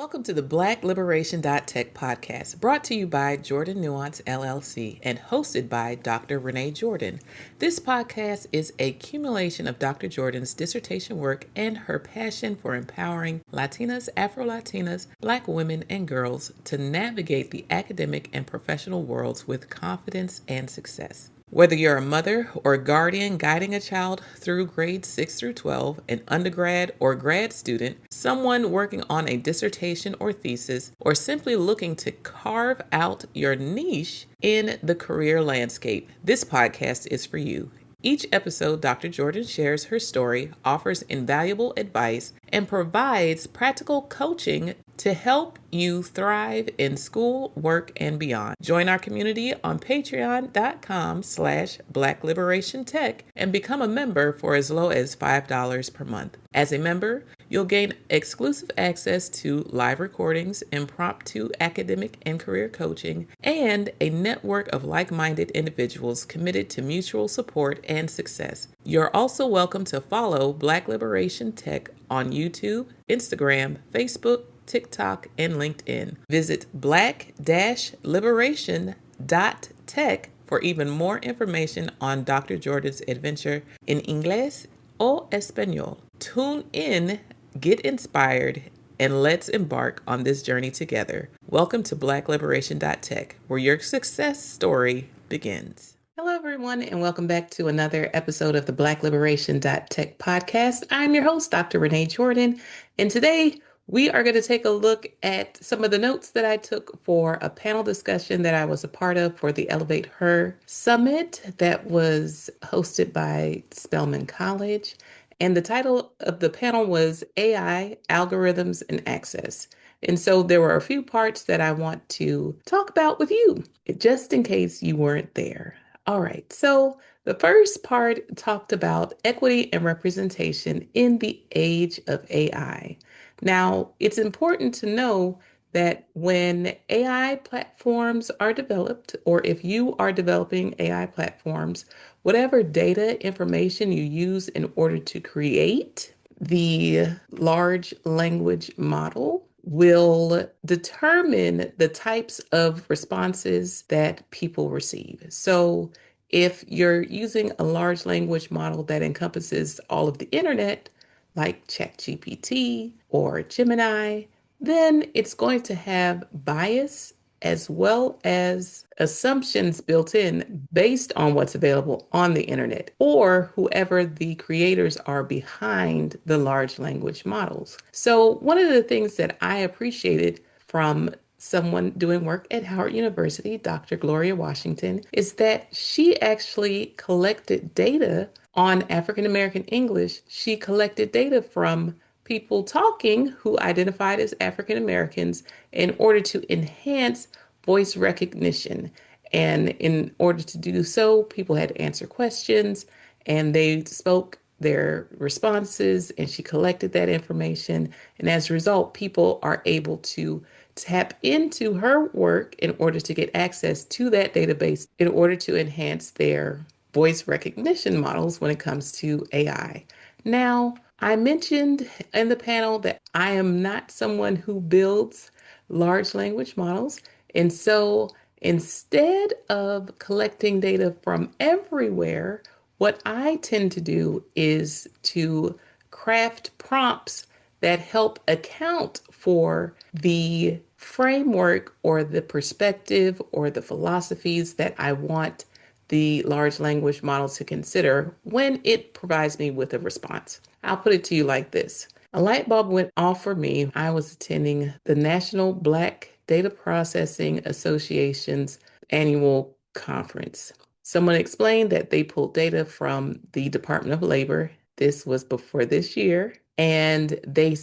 Welcome to the Black-Liberation.Tech podcast, brought to you by Jordan Nuance LLC and hosted by Dr. Renée Jordan. This podcast is a accumulation of Dr. Jordan's dissertation work and her passion for empowering Latinas, Afro-Latinas, Black women, and girls to navigate the academic and professional worlds with confidence and success. Whether you're a mother or guardian guiding a child through grades 6 through 12, an undergrad or grad student, someone working on a dissertation or thesis, or simply looking to carve out your niche in the career landscape, this podcast is for you. Each episode, Dr. Jordan shares her story, offers invaluable advice, and provides practical coaching to help you thrive in school, work, and beyond. Join our community on patreon.com/Black-Liberation.Tech and become a member for as low as $5 per month. As a member, you'll gain exclusive access to live recordings, impromptu academic and career coaching, and a network of like-minded individuals committed to mutual support and success. You're also welcome to follow Black Liberation Tech on YouTube, Instagram, Facebook, TikTok, and LinkedIn. Visit black-liberation.tech for even more information on Dr. Jordan's adventure in Inglés o Español. Tune in, get inspired, and let's embark on this journey together. Welcome to Black-Liberation.Tech, where your success story begins. Hello, everyone, and welcome back to another episode of the Black-Liberation.Tech podcast. I'm your host, Dr. Renée Jordan, and today we are going to take a look at some of the notes that I took for a panel discussion that I was a part of for the ElevateHer Summit that was hosted by Spelman College. And the title of the panel was AI, Algorithms, and Access. And so there were a few parts that I want to talk about with you, just in case you weren't there. All right, so the first part talked about equity and representation in the age of AI. Now, it's important to know that when AI platforms are developed, or if you are developing AI platforms, whatever data information you use in order to create the large language model will determine the types of responses that people receive. So if you're using a large language model that encompasses all of the internet, like ChatGPT or Gemini, then it's going to have bias as well as assumptions built in based on what's available on the internet or whoever the creators are behind the large language models. So one of the things that I appreciated from someone doing work at Howard University, Dr. Gloria Washington, is that she actually collected data on African American English. She collected data from people talking who identified as African Americans in order to enhance voice recognition. And in order to do so, people had to answer questions and they spoke their responses, and she collected that information. And as a result, people are able to tap into her work in order to get access to that database in order to enhance their voice recognition models when it comes to AI. Now, I mentioned in the panel that I am not someone who builds large language models. And so instead of collecting data from everywhere, what I tend to do is to craft prompts that help account for the framework or the perspective or the philosophies that I want the large language model to consider when it provides me with a response. I'll put it to you like this. A light bulb went off for me. I was attending the National Black Data Processing Association's annual conference. Someone explained that they pulled data from the Department of Labor. This was before this year. And they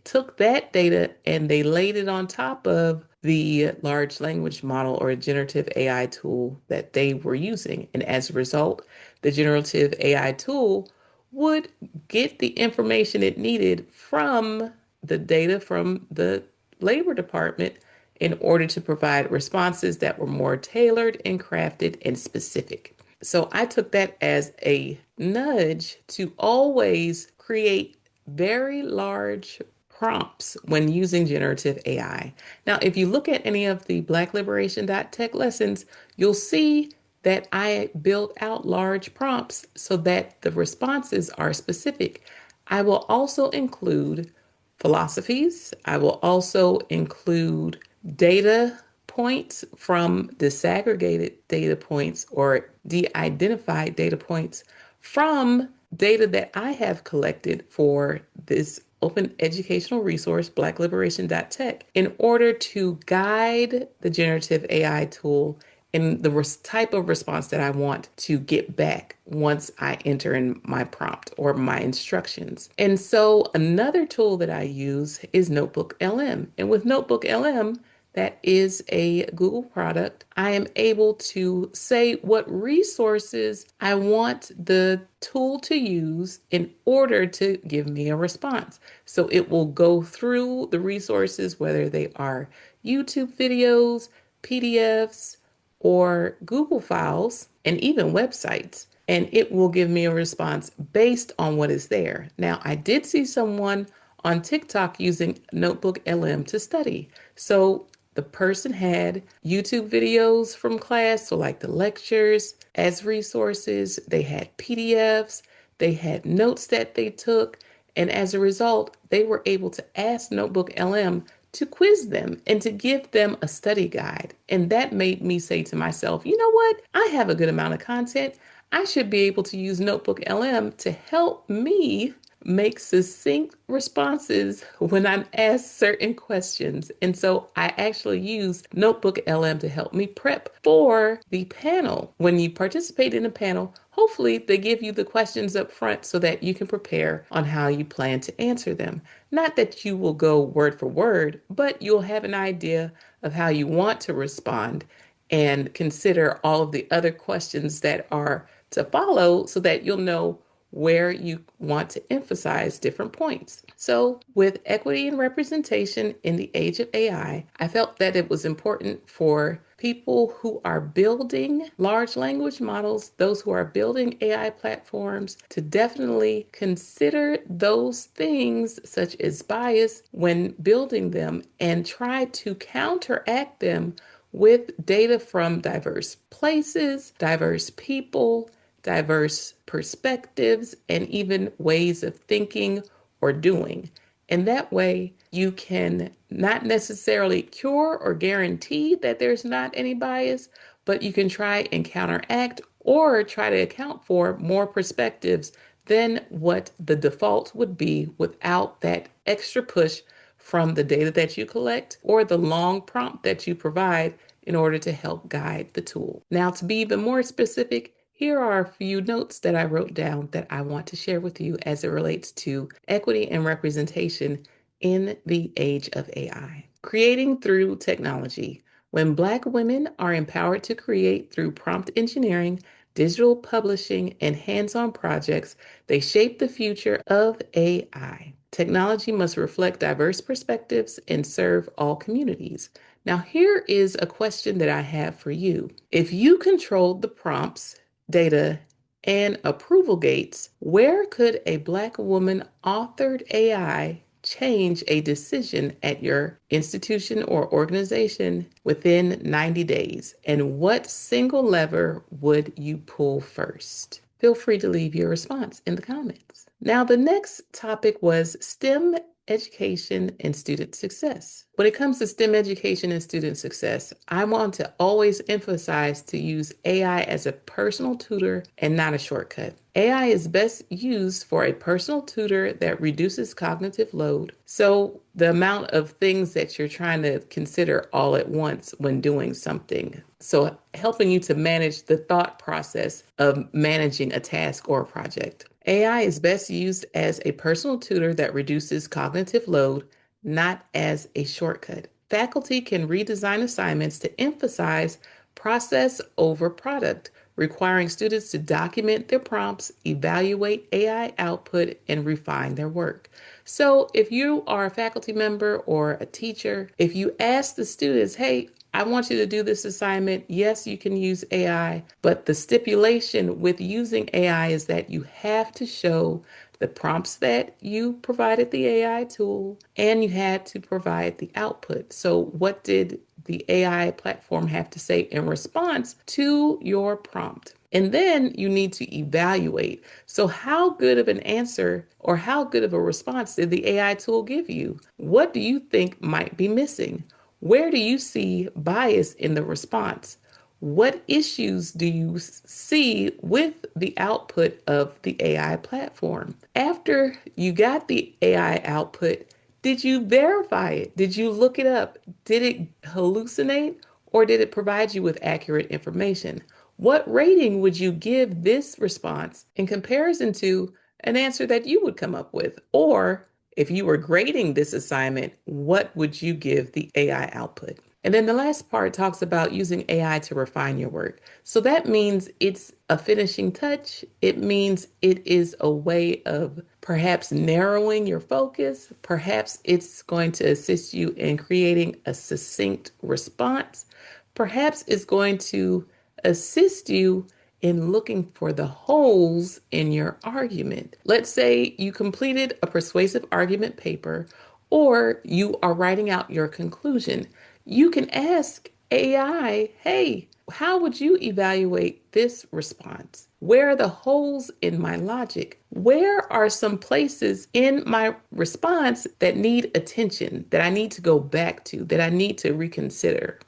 took that data and they laid it on top of the large language model or a generative AI tool that they were using. And as a result, the generative AI tool would get the information it needed from the data from the Labor Department in order to provide responses that were more tailored and crafted and specific. So I took that as a nudge to always create very large prompts when using generative AI. Now, if you look at any of the Black-Liberation.Tech lessons, you'll see that I built out large prompts so that the responses are specific. I will also include philosophies. I will also include data points from disaggregated data points or de-identified data points from data that I have collected for this open educational resource, Black-Liberation.Tech, in order to guide the generative AI tool in the type of response that I want to get back once I enter in my prompt or my instructions. And so another tool that I use is Notebook LM. And with Notebook LM, that is a Google product, I am able to say what resources I want the tool to use in order to give me a response. So it will go through the resources, whether they are YouTube videos, PDFs, or Google files, and even websites, and it will give me a response based on what is there. Now, I did see someone on TikTok using Notebook LM to study. So the person had YouTube videos from class, so like the lectures as resources, they had PDFs, they had notes that they took, and as a result, they were able to ask Notebook LM to quiz them and to give them a study guide. And that made me say to myself, you know what? I have a good amount of content. I should be able to use Notebook LM to help me make succinct responses when I'm asked certain questions. And so I actually use Notebook LM to help me prep for the panel. When you participate in a panel, hopefully they give you the questions up front so that you can prepare on how you plan to answer them. Not that you will go word for word, but you'll have an idea of how you want to respond and consider all of the other questions that are to follow so that you'll know where you want to emphasize different points. So, with equity and representation in the age of AI, I felt that it was important for people who are building large language models, those who are building AI platforms, to definitely consider those things such as bias when building them and try to counteract them with data from diverse places, diverse people, diverse perspectives, and even ways of thinking or doing. And that way, you can not necessarily cure or guarantee that there's not any bias, but you can try and counteract or try to account for more perspectives than what the default would be without that extra push from the data that you collect or the long prompt that you provide in order to help guide the tool. Now, to be even more specific, here are a few notes that I wrote down that I want to share with you as it relates to equity and representation in the age of AI. Creating through technology. When Black women are empowered to create through prompt engineering, digital publishing, and hands-on projects, they shape the future of AI. Technology must reflect diverse perspectives and serve all communities. Now, here is a question that I have for you. If you controlled the prompts, data, and approval gates, where could a Black woman authored AI change a decision at your institution or organization within 90 days? And what single lever would you pull first? Feel free to leave your response in the comments. Now, the next topic was STEM education and student success. When it comes to STEM education and student success, I want to always emphasize to use AI as a personal tutor and not a shortcut. AI is best used for a personal tutor that reduces cognitive load. So the amount of things that you're trying to consider all at once when doing something. So helping you to manage the thought process of managing a task or a project. AI is best used as a personal tutor that reduces cognitive load, not as a shortcut. Faculty can redesign assignments to emphasize process over product, requiring students to document their prompts, evaluate AI output, and refine their work. So if you are a faculty member or a teacher, if you ask the students, hey, I want you to do this assignment. Yes, you can use AI, but the stipulation with using AI is that you have to show the prompts that you provided the AI tool, and you had to provide the output. So, what did the AI platform have to say in response to your prompt? And then you need to evaluate. So, how good of an answer or how good of a response did the AI tool give you? What do you think might be missing? Where do you see bias in the response? What issues do you see with the output of the AI platform? After you got the AI output, did you verify it? Did you look it up? Did it hallucinate or did it provide you with accurate information? What rating would you give this response in comparison to an answer that you would come up with? Or if you were grading this assignment, what would you give the AI output? And then the last part talks about using AI to refine your work. So that means it's a finishing touch. It means it is a way of perhaps narrowing your focus. Perhaps it's going to assist you in creating a succinct response. Perhaps it's going to assist you in looking for the holes in your argument. Let's say you completed a persuasive argument paper or you are writing out your conclusion. You can ask AI, hey, how would you evaluate this response? Where are the holes in my logic? Where are some places in my response that need attention, that I need to go back to, that I need to reconsider?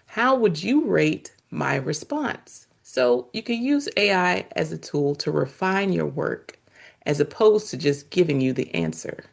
How would you rate my response? So you can use AI as a tool to refine your work as opposed to just giving you the answer.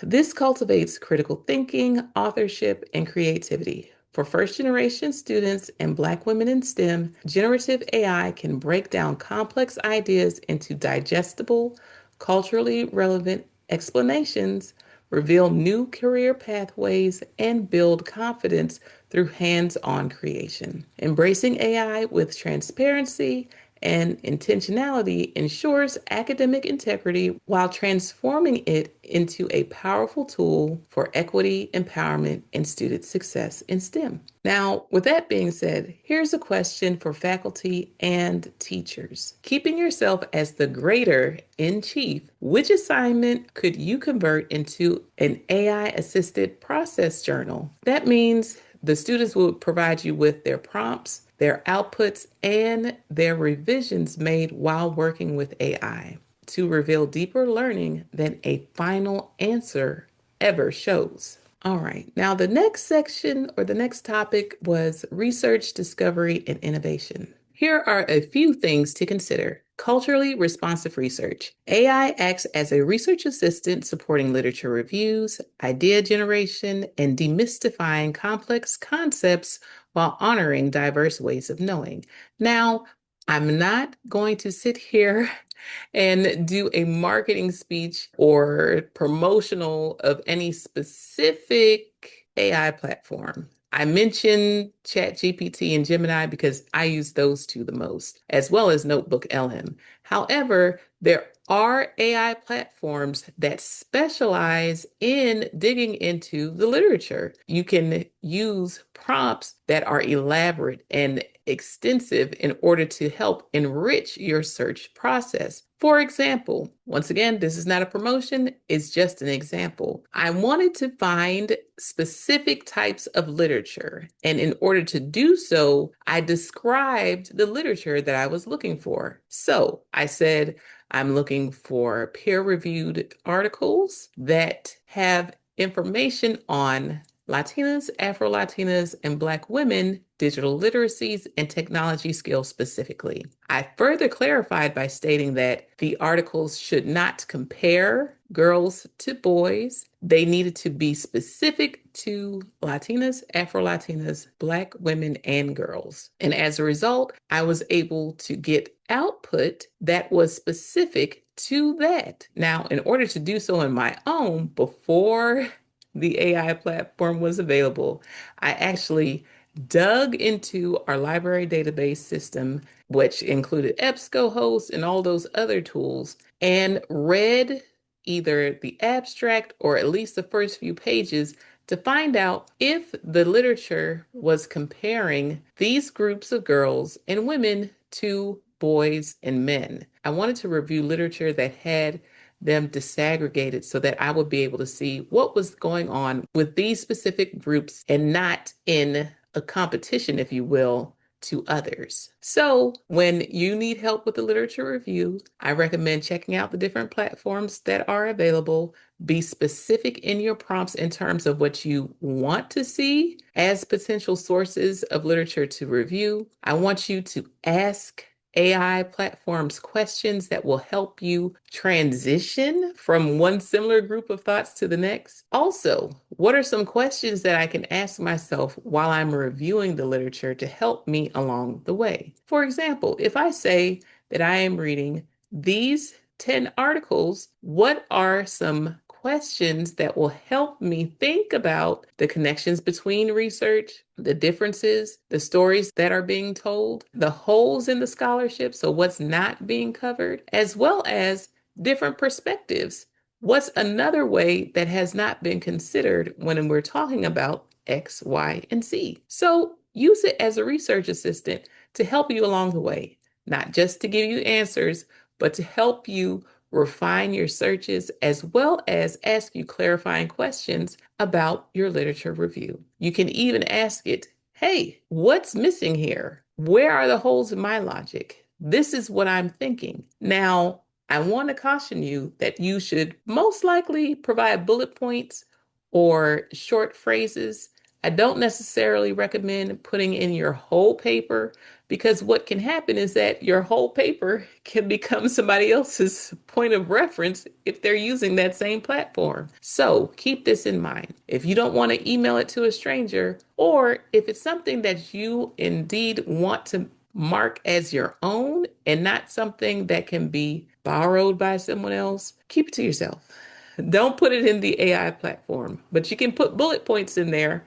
This cultivates critical thinking, authorship, and creativity. For first generation students and Black women in STEM, generative AI can break down complex ideas into digestible, culturally relevant explanations, reveal new career pathways, and build confidence through hands on creation. Embracing AI with transparency and intentionality ensures academic integrity while transforming it into a powerful tool for equity, empowerment, and student success in STEM. Now, with that being said, here's a question for faculty and teachers. Keeping yourself as the grader in chief, which assignment could you convert into an AI assisted process journal? That means the students will provide you with their prompts, their outputs, and their revisions made while working with AI to reveal deeper learning than a final answer ever shows. All right, now the next section or the next topic was research, discovery, and innovation. Here are a few things to consider. Culturally responsive research. AI acts as a research assistant supporting literature reviews, idea generation, and demystifying complex concepts while honoring diverse ways of knowing. Now, I'm not going to sit here and do a marketing speech or promotional of any specific AI platform. I mentioned ChatGPT and Gemini because I use those two the most, as well as Notebook LM. However, there are AI platforms that specialize in digging into the literature. You can use prompts that are elaborate and extensive in order to help enrich your search process. For example, once again, this is not a promotion, it's just an example. I wanted to find specific types of literature, and in order to do so, I described the literature that I was looking for. So I said, I'm looking for peer-reviewed articles that have information on Latinas, Afro-Latinas, and Black women, digital literacies, and technology skills specifically. I further clarified by stating that the articles should not compare girls to boys. They needed to be specific to Latinas, Afro-Latinas, Black women, and girls. And as a result, I was able to get output that was specific to that. Now, in order to do so on my own, before the AI platform was available, I actually dug into our library database system, which included EBSCOhost and all those other tools, and read either the abstract or at least the first few pages to find out if the literature was comparing these groups of girls and women to boys and men. I wanted to review literature that had them disaggregated so that I would be able to see what was going on with these specific groups and not in a competition, if you will, to others. So when you need help with the literature review, I recommend checking out the different platforms that are available. Be specific in your prompts in terms of what you want to see as potential sources of literature to review. I want you to ask AI platforms questions that will help you transition from one similar group of thoughts to the next. Also, what are some questions that I can ask myself while I'm reviewing the literature to help me along the way? For example, if I say that I am reading these 10 articles, what are some questions that will help me think about the connections between research, the differences, the stories that are being told, the holes in the scholarship, so what's not being covered, as well as different perspectives. What's another way that has not been considered when we're talking about X, Y, and Z? So use it as a research assistant to help you along the way, not just to give you answers, but to help you refine your searches as well as ask you clarifying questions about your literature review. You can even ask it, hey, what's missing here? Where are the holes in my logic? This is what I'm thinking. Now, I want to caution you that you should most likely provide bullet points or short phrases. I don't necessarily recommend putting in your whole paper because what can happen is that your whole paper can become somebody else's point of reference if they're using that same platform. So keep this in mind. If you don't want to email it to a stranger, or if it's something that you indeed want to mark as your own and not something that can be borrowed by someone else, keep it to yourself. Don't put it in the AI platform, but you can put bullet points in there,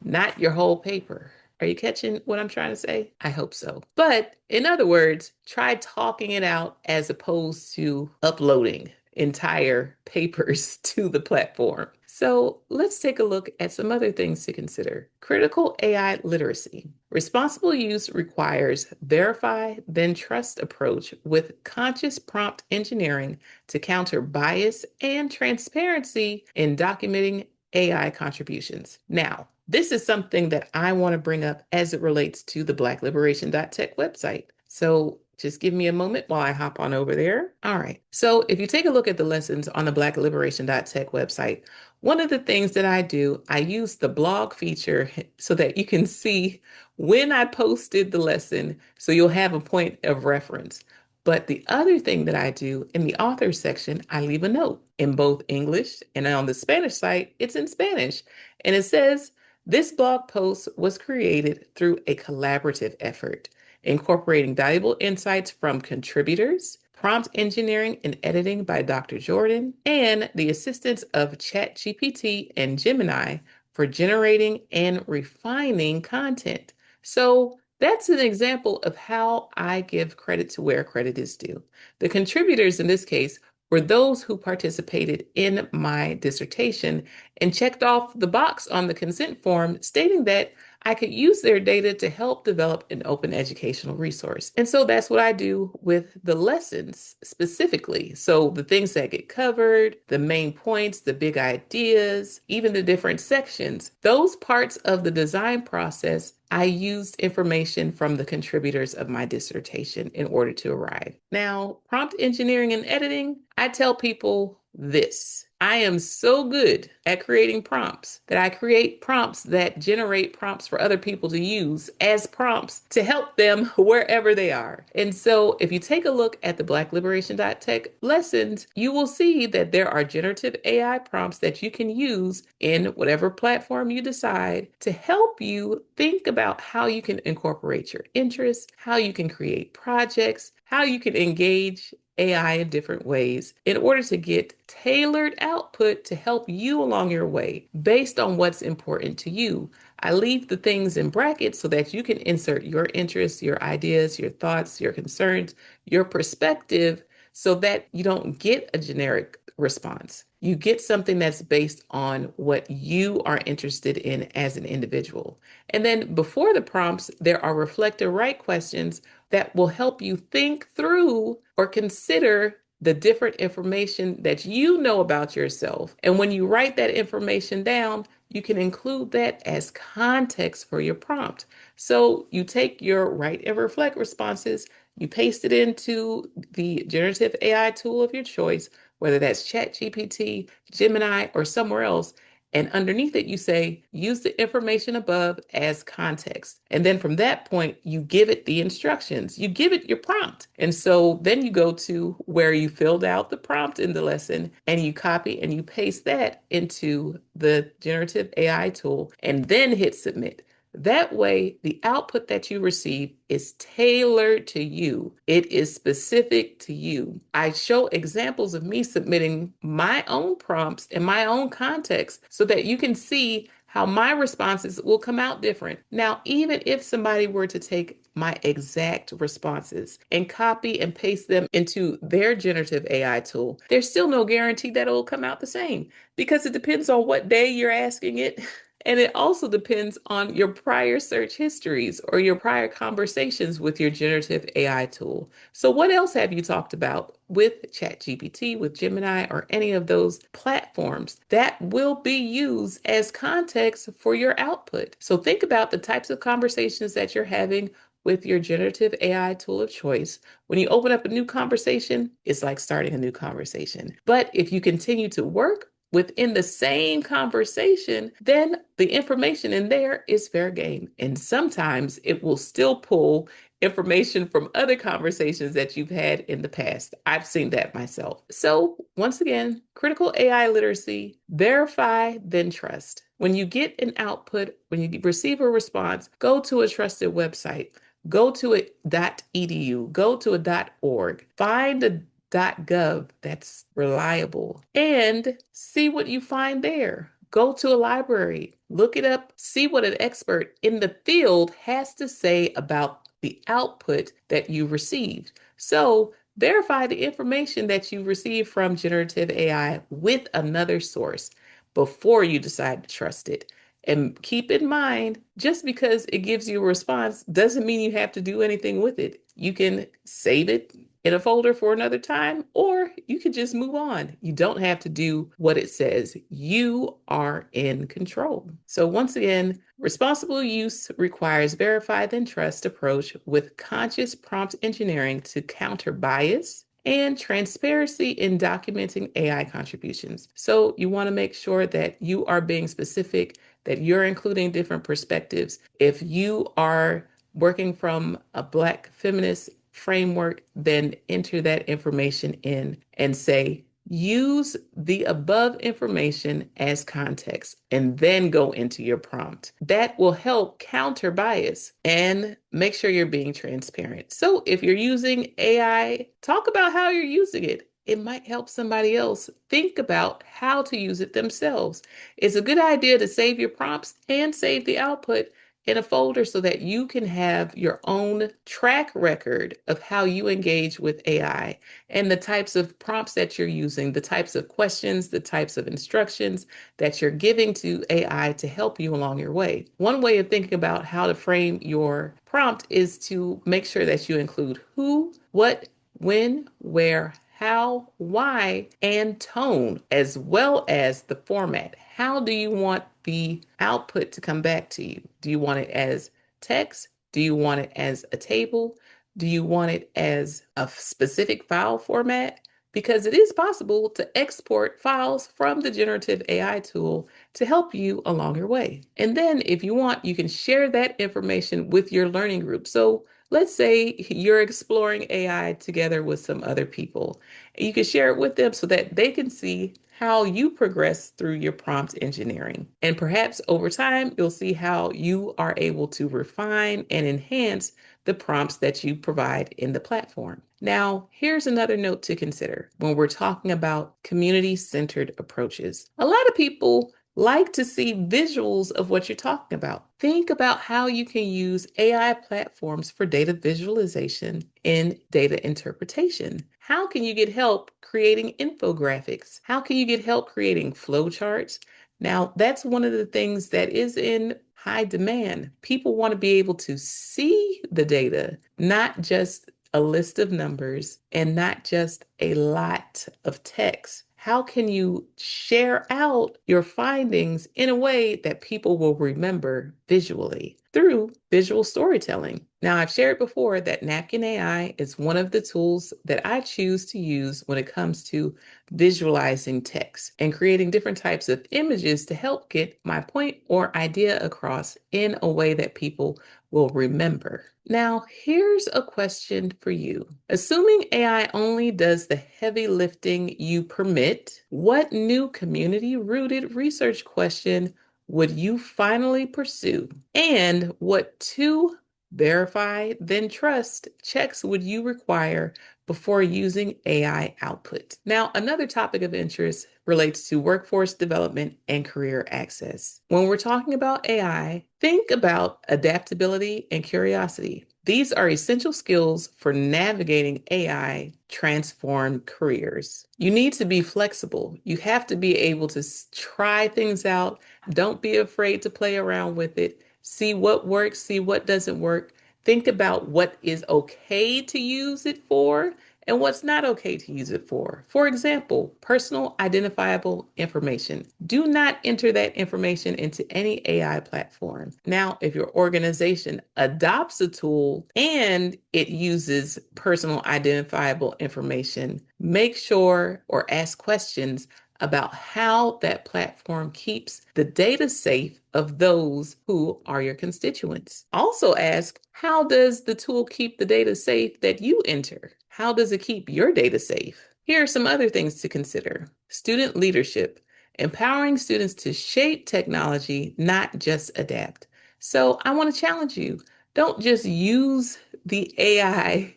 not your whole paper. Are you catching what I'm trying to say? I hope so. But in other words, try talking it out as opposed to uploading entire papers to the platform. So let's take a look at some other things to consider. Critical AI literacy. Responsible use requires verify, then trust approach with conscious prompt engineering to counter bias and transparency in documenting AI contributions. Now, this is something that I want to bring up as it relates to the Black-Liberation.Tech website. So just give me a moment while I hop on over there. All right. So if you take a look at the lessons on the Black-Liberation.Tech website, one of the things that I do, I use the blog feature so that you can see when I posted the lesson, so you'll have a point of reference. But the other thing that I do in the author section, I leave a note in both English and on the Spanish site, it's in Spanish. And it says, this blog post was created through a collaborative effort, incorporating valuable insights from contributors, prompt engineering and editing by Dr. Jordan, and the assistance of ChatGPT and Gemini for generating and refining content. So that's an example of how I give credit to where credit is due. The contributors in this case were those who participated in my dissertation and checked off the box on the consent form stating that I could use their data to help develop an open educational resource. And so that's what I do with the lessons specifically. So the things that get covered, the main points, the big ideas, even the different sections, those parts of the design process, I used information from the contributors of my dissertation in order to arrive. Now, prompt engineering and editing, I tell people this. I am so good at creating prompts that I create prompts that generate prompts for other people to use as prompts to help them wherever they are. And so if you take a look at the Black-Liberation.Tech lessons, you will see that there are generative AI prompts that you can use in whatever platform you decide to help you think about how you can incorporate your interests, how you can create projects, how you can engage AI in different ways in order to get tailored output to help you along your way based on what's important to you. I leave the things in brackets so that you can insert your interests, your ideas, your thoughts, your concerns, your perspective so that you don't get a generic response. You get something that's based on what you are interested in as an individual. And then before the prompts, there are reflective right questions that will help you think through or consider the different information that you know about yourself. And when you write that information down, you can include that as context for your prompt. So you take your write and reflect responses, you paste it into the generative AI tool of your choice, whether that's ChatGPT, Gemini, or somewhere else. And underneath it, you say, use the information above as context. And then from that point, you give it the instructions, you give it your prompt. And so then you go to where you filled out the prompt in the lesson and you copy and you paste that into the generative AI tool and then hit submit. That way, the output that you receive is tailored to you. It is specific to you. I show examples of me submitting my own prompts in my own context so that you can see how my responses will come out different. Now, even if somebody were to take my exact responses and copy and paste them into their generative AI tool, there's still no guarantee that it will come out the same because it depends on what day you're asking it. And it also depends on your prior search histories or your prior conversations with your generative AI tool. So, what else have you talked about with ChatGPT, with Gemini, or any of those platforms that will be used as context for your output? So, think about the types of conversations that you're having with your generative AI tool of choice. When you open up a new conversation, it's like starting a new conversation. But if you continue to work within the same conversation, then the information in there is fair game. And sometimes it will still pull information from other conversations that you've had in the past. I've seen that myself. So, once again, critical AI literacy, verify, then trust. When you get an output, when you receive a response, go to a trusted website. Go to it.edu, go to a.org, find a .gov that's reliable and see what you find there. Go to a library, look it up, see what an expert in the field has to say about the output that you received. So verify the information that you received from generative AI with another source before you decide to trust it. And keep in mind, just because it gives you a response doesn't mean you have to do anything with it. You can save it in a folder for another time, or you can just move on. You don't have to do what it says. You are in control. So once again, responsible use requires verify then trust approach with conscious prompt engineering to counter bias and transparency in documenting AI contributions. So you want to make sure that you are being specific, that you're including different perspectives. If you are working from a Black feminist framework, then enter that information in and say, use the above information as context and then go into your prompt. That will help counter bias and make sure you're being transparent. So if you're using AI, talk about how you're using it. It might help somebody else think about how to use it themselves. It's a good idea to save your prompts and save the output in a folder so that you can have your own track record of how you engage with AI and the types of prompts that you're using, the types of questions, the types of instructions that you're giving to AI to help you along your way. One way of thinking about how to frame your prompt is to make sure that you include who, what, when, where, how, why, and tone, as well as the format. How do you want the output to come back to you? Do you want it as text? Do you want it as a table? Do you want it as a specific file format? Because it is possible to export files from the generative AI tool to help you along your way. And then if you want, you can share that information with your learning group. So let's say you're exploring AI together with some other people. You can share it with them so that they can see how you progress through your prompt engineering. And perhaps over time, you'll see how you are able to refine and enhance the prompts that you provide in the platform. Now, here's another note to consider when we're talking about community-centered approaches. A lot of people like to see visuals of what you're talking about. Think about how you can use AI platforms for data visualization and data interpretation. How can you get help creating infographics? How can you get help creating flowcharts? Now, that's one of the things that is in high demand. People want to be able to see the data, not just a list of numbers and not just a lot of text? How can you share out your findings in a way that people will remember visually through visual storytelling? Now, I've shared before that Napkin AI is one of the tools that I choose to use when it comes to visualizing text and creating different types of images to help get my point or idea across in a way that people will remember. Now, here's a question for you. Assuming AI only does the heavy lifting you permit, what new community-rooted research question would you finally pursue? And what two verify, then trust checks would you require before using AI output? Now, another topic of interest relates to workforce development and career access. When we're talking about AI, think about adaptability and curiosity. These are essential skills for navigating AI transformed careers. You need to be flexible. You have to be able to try things out. Don't be afraid to play around with it. See what works, see what doesn't work. Think about what is okay to use it for and what's not okay to use it for. For example, personal identifiable information. Do not enter that information into any AI platform. Now, if your organization adopts a tool and it uses personal identifiable information, make sure or ask questions about how that platform keeps the data safe of those who are your constituents. Also ask, how does the tool keep the data safe that you enter? How does it keep your data safe? Here are some other things to consider. Student leadership, empowering students to shape technology, not just adapt. So I want to challenge you. Don't just use the AI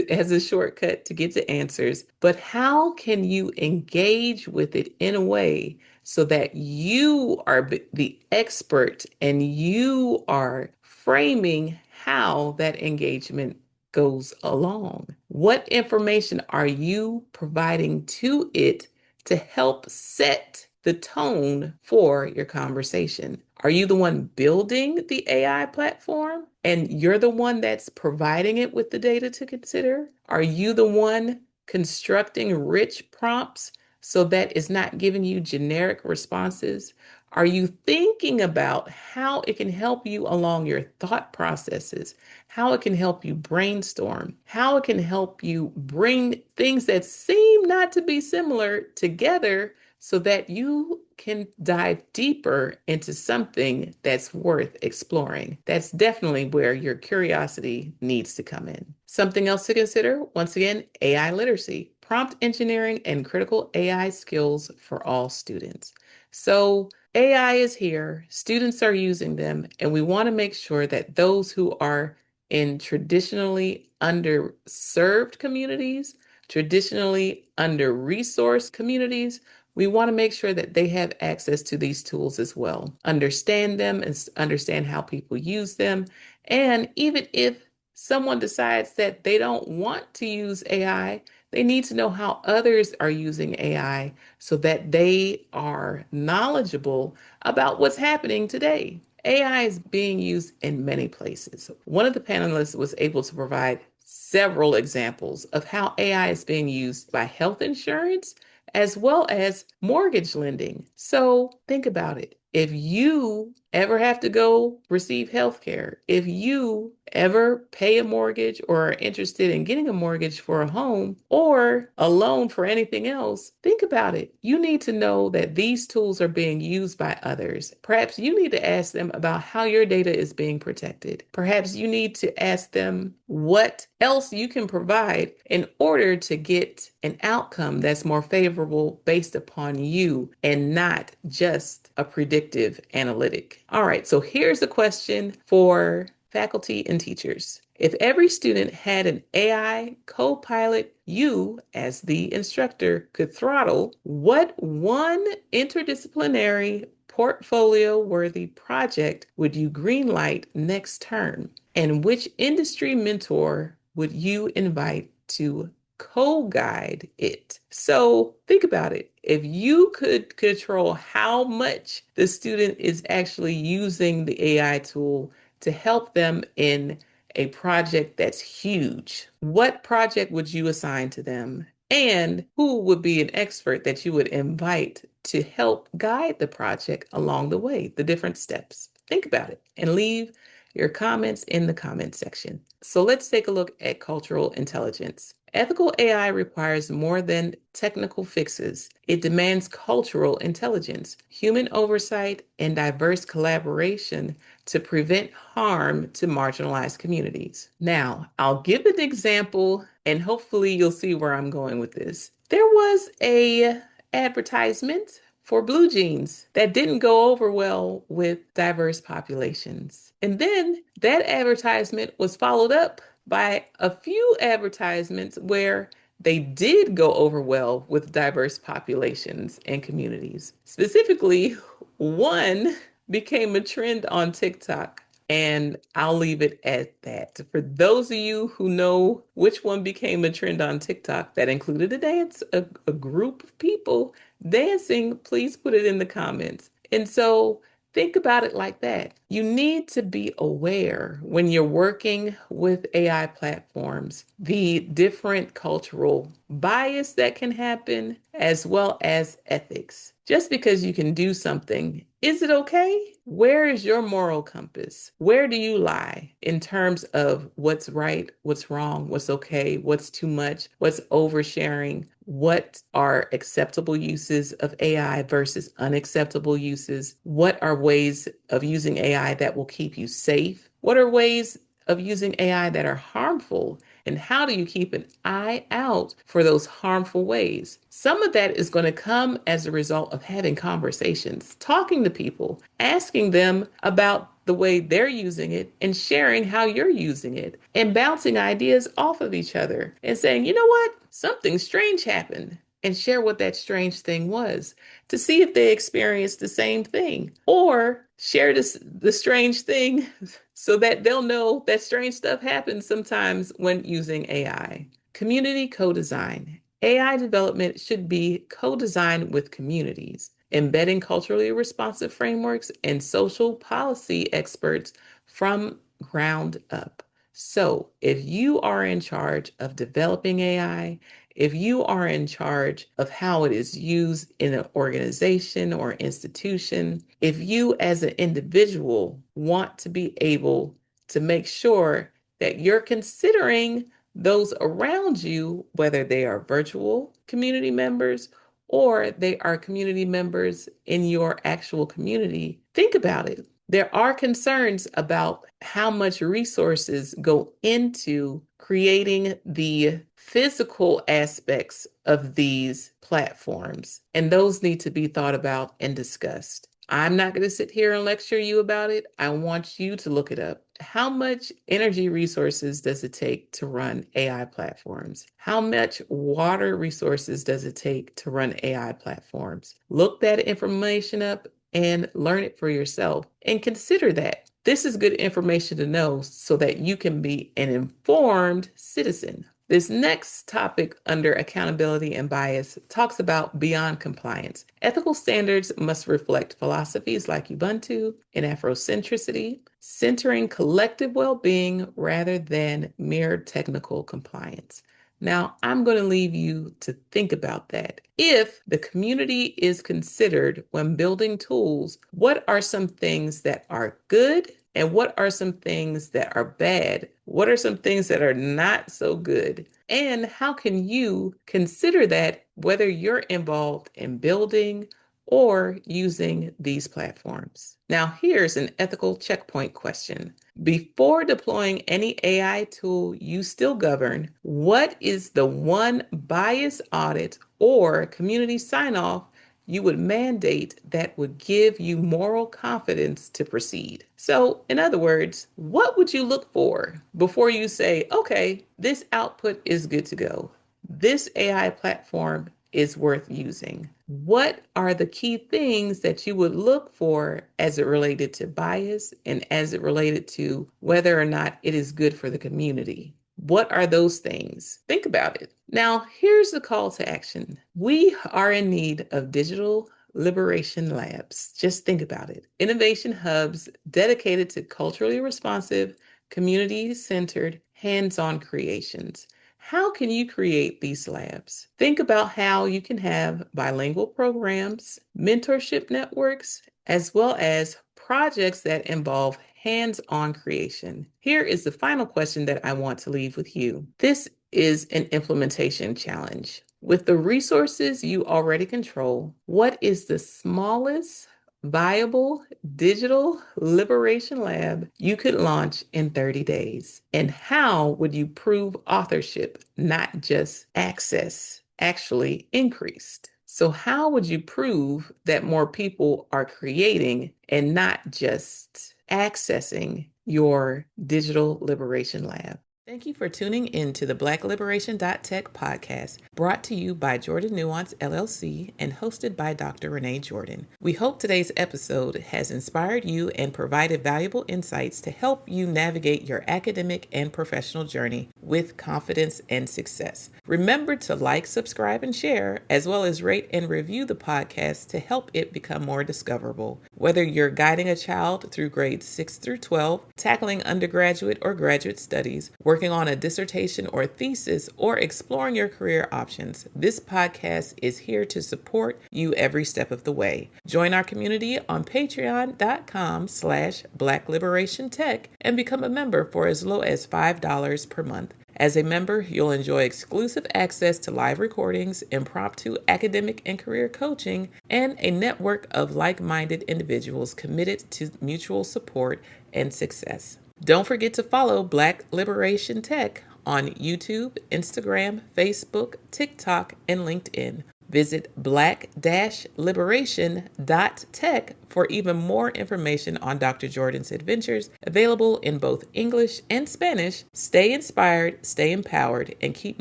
as a shortcut to get to answers, but how can you engage with it in a way so that you are the expert and you are framing how that engagement goes along? What information are you providing to it to help set the tone for your conversation? Are you the one building the AI platform and you're the one that's providing it with the data to consider? Are you the one constructing rich prompts so that it's not giving you generic responses? Are you thinking about how it can help you along your thought processes, how it can help you brainstorm, how it can help you bring things that seem not to be similar together so that you can dive deeper into something that's worth exploring? That's definitely where your curiosity needs to come in. Something else to consider, once again, AI literacy, prompt engineering, and critical AI skills for all students. So AI is here, students are using them, and we want to make sure that those who are in traditionally underserved communities, traditionally under-resourced communities, we want to make sure that they have access to these tools as well. Understand them and understand how people use them. And even if someone decides that they don't want to use AI, they need to know how others are using AI so that they are knowledgeable about what's happening today. AI is being used in many places. One of the panelists was able to provide several examples of how AI is being used by health insurance as well as mortgage lending. So think about it. If you ever have to go receive health care, if you ever pay a mortgage or are interested in getting a mortgage for a home or a loan for anything else, think about it. You need to know that these tools are being used by others. Perhaps you need to ask them about how your data is being protected. Perhaps you need to ask them what else you can provide in order to get an outcome that's more favorable based upon you and not just a predictive analytic. All right, so here's a question for faculty and teachers. If every student had an AI co-pilot you, as the instructor, could throttle, what one interdisciplinary portfolio-worthy project would you greenlight next term? And which industry mentor would you invite to co-guide it? So think about it. If you could control how much the student is actually using the AI tool to help them in a project that's huge, what project would you assign to them? And who would be an expert that you would invite to help guide the project along the way, the different steps? Think about it and leave your comments in the comment section. So let's take a look at cultural intelligence. Ethical AI requires more than technical fixes. It demands cultural intelligence, human oversight, and diverse collaboration to prevent harm to marginalized communities. Now, I'll give an example and hopefully you'll see where I'm going with this. There was a advertisement for blue jeans that didn't go over well with diverse populations. And then that advertisement was followed up by a few advertisements where they did go over well with diverse populations and communities. Specifically, one became a trend on TikTok. And I'll leave it at that. For those of you who know which one became a trend on TikTok that included a dance, a group of people dancing, please put it in the comments. And so think about it like that. You need to be aware when you're working with AI platforms, the different cultural bias that can happen, as well as ethics. Just because you can do something, is it okay? Where is your moral compass? Where do you lie in terms of what's right, what's wrong, what's okay, what's too much, what's oversharing? What are acceptable uses of AI versus unacceptable uses? What are ways of using AI that will keep you safe? What are ways of using AI that are harmful? And how do you keep an eye out for those harmful ways? Some of that is going to come as a result of having conversations, talking to people, asking them about the way they're using it and sharing how you're using it and bouncing ideas off of each other and saying, you know what? Something strange happened, and share what that strange thing was to see if they experienced the same thing, or share the strange thing so that they'll know that strange stuff happens sometimes when using AI. Community co-design. AI development should be co-designed with communities, embedding culturally responsive frameworks and social policy experts from ground up. So if you are in charge of developing AI, if you are in charge of how it is used in an organization or institution, if you as an individual want to be able to make sure that you're considering those around you, whether they are virtual community members or they are community members in your actual community, think about it. There are concerns about how much resources go into creating the physical aspects of these platforms, and those need to be thought about and discussed. I'm not going to sit here and lecture you about it. I want you to look it up. How much energy resources does it take to run AI platforms? How much water resources does it take to run AI platforms? Look that information up and learn it for yourself and consider that. This is good information to know so that you can be an informed citizen. This next topic under accountability and bias talks about beyond compliance. Ethical standards must reflect philosophies like Ubuntu and Afrocentricity, centering collective well-being rather than mere technical compliance. Now, I'm going to leave you to think about that. If the community is considered when building tools, what are some things that are good and what are some things that are bad? What are some things that are not so good? And how can you consider that whether you're involved in building or using these platforms? Now, here's an ethical checkpoint question. Before deploying any AI tool you still govern, what is the one bias audit or community sign-off you would mandate that would give you moral confidence to proceed? So, in other words, what would you look for before you say, okay, this output is good to go? This AI platform is worth using. What are the key things that you would look for as it related to bias and as it related to whether or not it is good for the community? What are those things? Think about it. Now, here's the call to action. We are in need of digital liberation labs. Just think about it. Innovation hubs dedicated to culturally responsive, community-centered, hands-on creations. How can you create these labs? Think about how you can have bilingual programs, mentorship networks, as well as projects that involve hands-on creation. Here is the final question that I want to leave with you. This is an implementation challenge. With the resources you already control, what is the smallest viable digital liberation lab you could launch in 30 days? And how would you prove authorship, not just access, actually increased? So how would you prove that more people are creating and not just accessing your digital liberation lab? Thank you for tuning in to the Black-Liberation.Tech podcast, brought to you by Jordan Nuance LLC and hosted by Dr. Renée Jordan. We hope today's episode has inspired you and provided valuable insights to help you navigate your academic and professional journey with confidence and success. Remember to like, subscribe, and share, as well as rate and review the podcast to help it become more discoverable. Whether you're guiding a child through grades 6 through 12, tackling undergraduate or graduate studies, working on a dissertation or thesis, or exploring your career options, this podcast is here to support you every step of the way. Join our community on patreon.com/Black-Liberation.Tech and become a member for as low as $5 per month. As a member, you'll enjoy exclusive access to live recordings, impromptu academic and career coaching, and a network of like-minded individuals committed to mutual support and success. Don't forget to follow Black-Liberation.Tech on YouTube, Instagram, Facebook, TikTok, and LinkedIn. Visit black-liberation.tech for even more information on Dr. Jordan's adventures, available in both English and Spanish. Stay inspired, stay empowered, and keep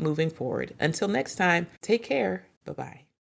moving forward. Until next time, take care. Bye-bye.